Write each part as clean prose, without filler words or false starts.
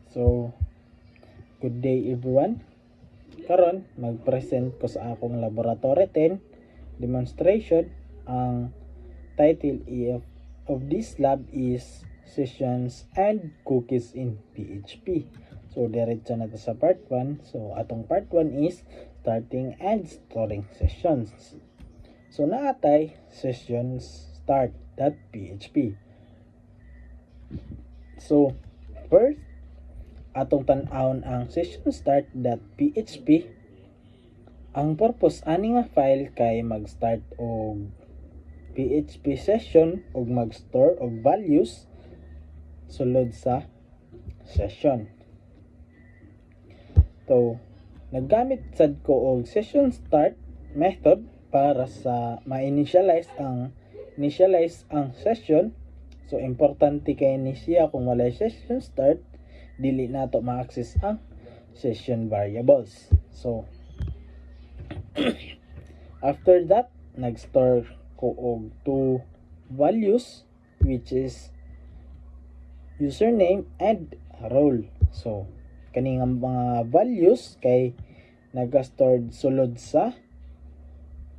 So, good day everyone. Karon mag-present ko sa akong Laboratory 10 demonstration. Ang title of this lab is Sessions and Cookies in PHP. So, diretso na to sa part 1. So, atong part 1 is starting and storing sessions. So, naatay sessions start.php. So, first, atong tan-awon ang session start.php. Ang purpose ani nga file kay mag-start og PHP session ug mag-store og values sulod sa session. So, naggamit sad ko og session start method para sa ma-initialize ang session. So, importante kay ni siya kung wala session start, dili nato ma-access ang session variables. So, after that, nag-store ko og two values which is username and role. So, kaning mga values kay naga-stored sulod sa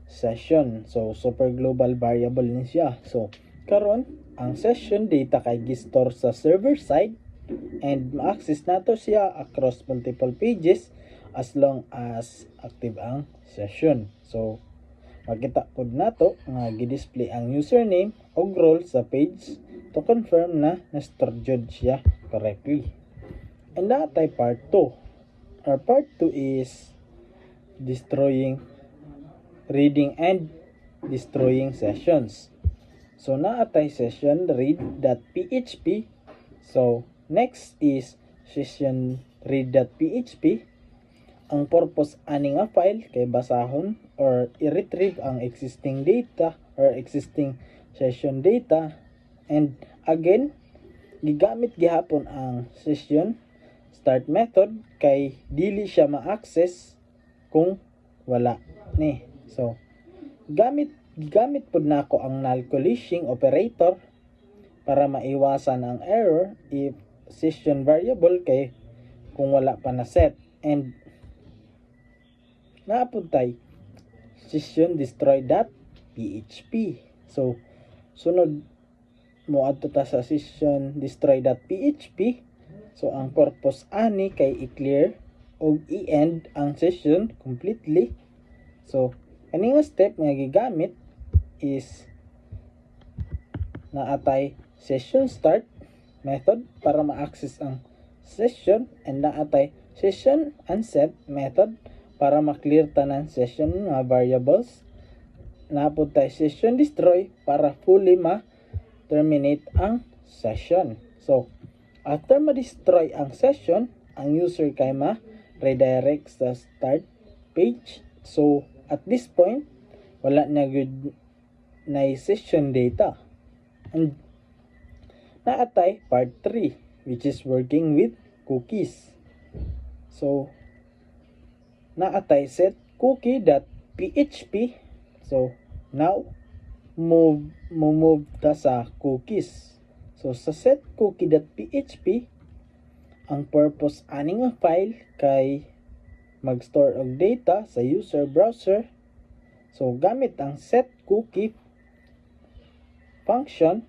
session. So, super global variable ni siya. So, karon ang session data kay gi-store sa server side and ma-access nato siya across multiple pages as long as active ang session. So, makita pod nato nga gi-display ang username ug role sa page to confirm na na-store jud siya correctly. And natay part 2. Our part 2 is reading and destroying sessions. So, naatay session read.php. So, next is session read.php. Ang purpose ani nga file kay basahon or i-retrieve ang existing data or existing session data. And again, gigamit gihapon ang session start method kay dili siya ma-access kung wala ni. So, gigamit pod nako ang null collishing operator para maiwasan ang error if session variable kay kung wala pa na set. And naapod tay session destroy.php. So, sunod mo adto ta sa session destroy.php. So, ang purpose ani kay i-clear o i-end ang session completely. So, kaning step nga gigamit is naatay session start method para ma-access ang session, and naatay session unset method para ma-clear tanan session nga variables. Naapod tay session destroy para fully ma-terminate ang session. So, after ma-destroy ang session, ang user kay ma-redirect sa start page. So, at this point, wala na good na session data. And naatay part 3, which is working with cookies. So, naatay set cookie.php. So, now, move ta sa cookies. So, sa set cookie.php, ang purpose ani nga file kay mag-store og data sa user browser. So, gamit ang set cookie function,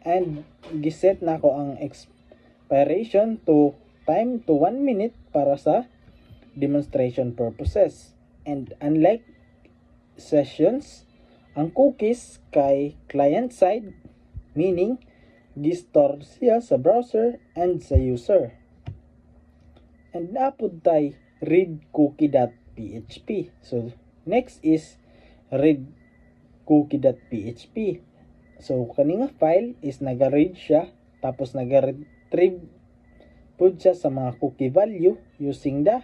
and giset nako ang expiration to time to 1 minute para sa demonstration purposes. And unlike sessions, ang cookies kay client side, meaning gi-store siya sa browser and sa user. And naapod tay read cookie.php. So, next is read cookie.php. So, kaninga file is naga-read siya, tapos naga-retrieve pud siya sa mga cookie value using the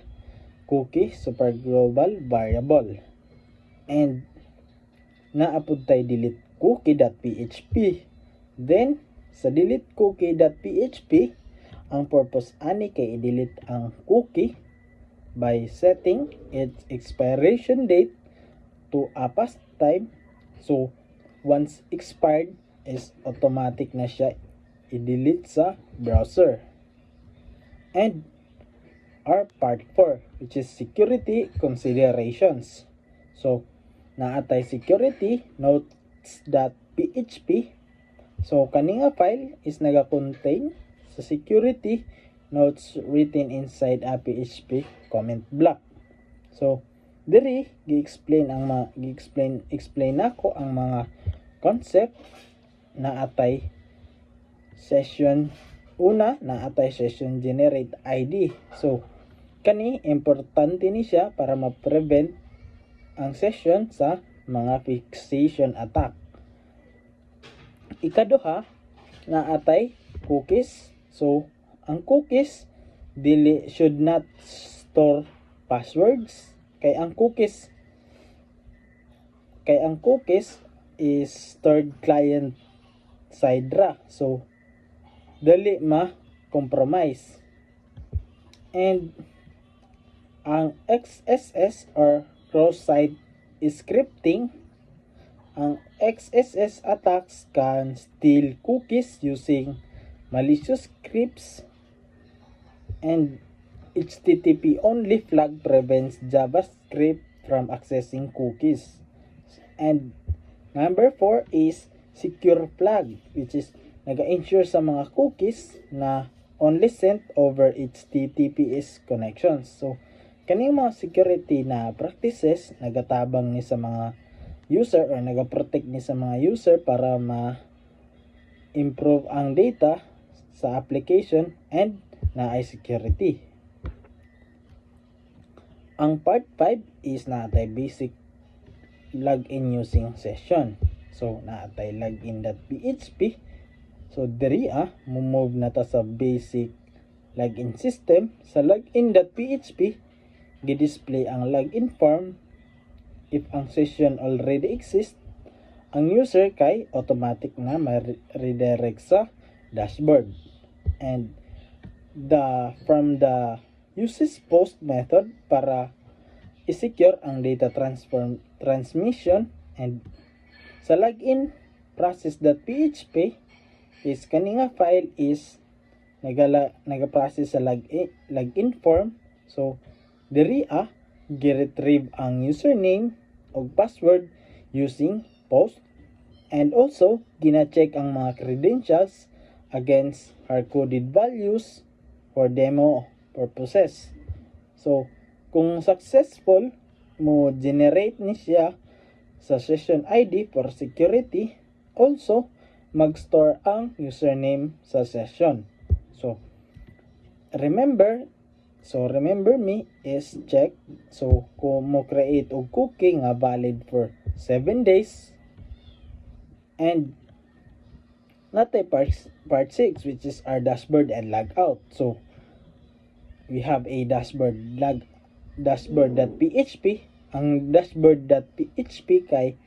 cookie super global variable. And naapod tay delete cookie.php. Then, sa delete cookie.php, ang purpose ani kay i-delete ang cookie by setting its expiration date to a past time. So, once expired is automatic na siya i-delete sa browser. And our part 4, which is security considerations. So, naatay security notes.php. So, kaninga file is naga-contain sa security notes written inside a PHP comment block. So, diri gi-explain nako ang mga concept na atay session. Una, na atay session generate ID. So, kani importante ni siya para ma-prevent ang session sa mga fixation attack. Ikaduha, na atay cookies. So, ang cookies should not store passwords. Kay ang cookies is stored client side ra. So, dali ma-compromise. And ang XSS or cross-site scripting, ang XSS attacks can steal cookies using malicious scripts, and HTTP only flag prevents JavaScript from accessing cookies. And number 4 is secure flag, which is naga-ensure sa mga cookies na only sent over HTTPS connections. So, kaning mga security na practices nagatabang ni sa mga user or nagaprotect ni sa mga user para ma-improve ang data sa application and na ay security. Ang part 5 is naatay basic login using session. So, naatay login.php. So, diri move na ta sa basic login system. Sa login.php, gi-display ang login form. If ang session already exists, ang user kay automatic na ma-redirect sa dashboard. And from the uses post method para i-secure ang data transmission. And sa login process.php is kaninga file is naga-process sa login form. So, diri gi-retrieve ang username o password using post, and also gina-check ang mga credentials against hard-coded values for demo purposes. So, kung successful mo generate ni siya sa session ID for security, also mag-store ang username sa session. So, remember me is check. So, kung mo create og cookie nga valid for 7 days. And natay part 6, which is our dashboard and logout. So, we have a dashboard.php. Ang dashboard.php kay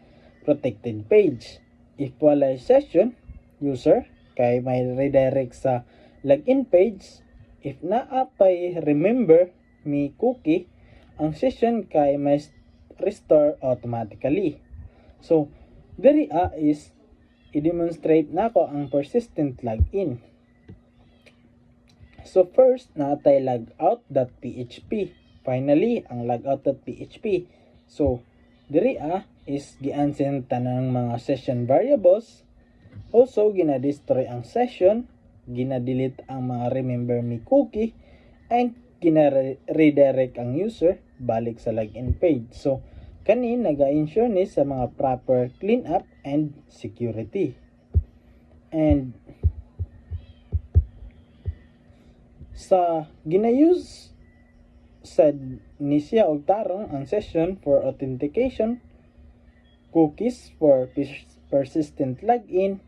protected page. If walay session, user kay may redirect sa login page. If naapay remember me cookie, ang session kay may restore automatically. So, diri is i-demonstrate nako ang persistent login. So, first, naatay logout.php. Finally, ang logout.php. So, diri is gi-unsend tanang mga session variables. Also, gina-destroy ang session, gina-delete ang mga remember me cookie, and gina-redirect ang user balik sa login page. So, kani naga-ensure ni sa mga proper cleanup and security. And sa gina-use sad ni siya og tarong ang session for authentication, cookies for persistent login,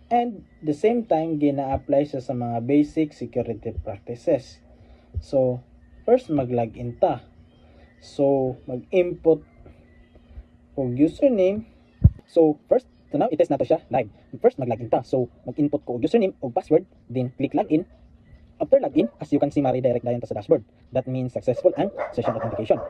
and the same time gina-apply siya sa mga basic security practices. So, first mag-login ta. So, mag-input og username. So, first, so now i-test nato siya live. First mag-login ta. So, mag-input ko og username og password, then click login. After login, as you can see, ma-redirect dayon ta sa dashboard. That means successful ang session authentication.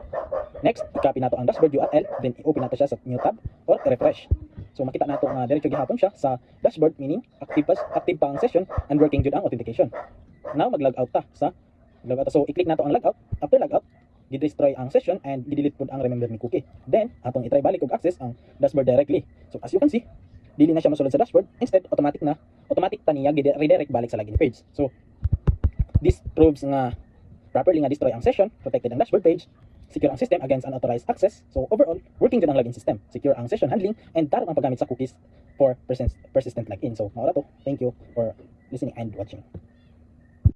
Next, i-copy nato ang dashboard URL, then i-open nato siya sa new tab or refresh. So makita nato nga diretso gihapon siya sa dashboard, meaning active pa ang session and working jud ang authentication. Now mag-log out ta sa Logout. So i-click nato ang logout. After logout, gi-destroy ang session and gi-delete pud ang remember me cookie. Then atong i-try balik og access ang dashboard directly. So as you can see, dili na siya mosulod sa dashboard. Instead automatic ta niya redirect balik sa login page. So this proves nga properly nga destroy ang session, protected ang dashboard page, secure ang system against unauthorized access. So overall, working jud ang login system, secure ang session handling, and tarong ang paggamit sa cookies for persistent login. So mao ra to. Thank you for listening and watching.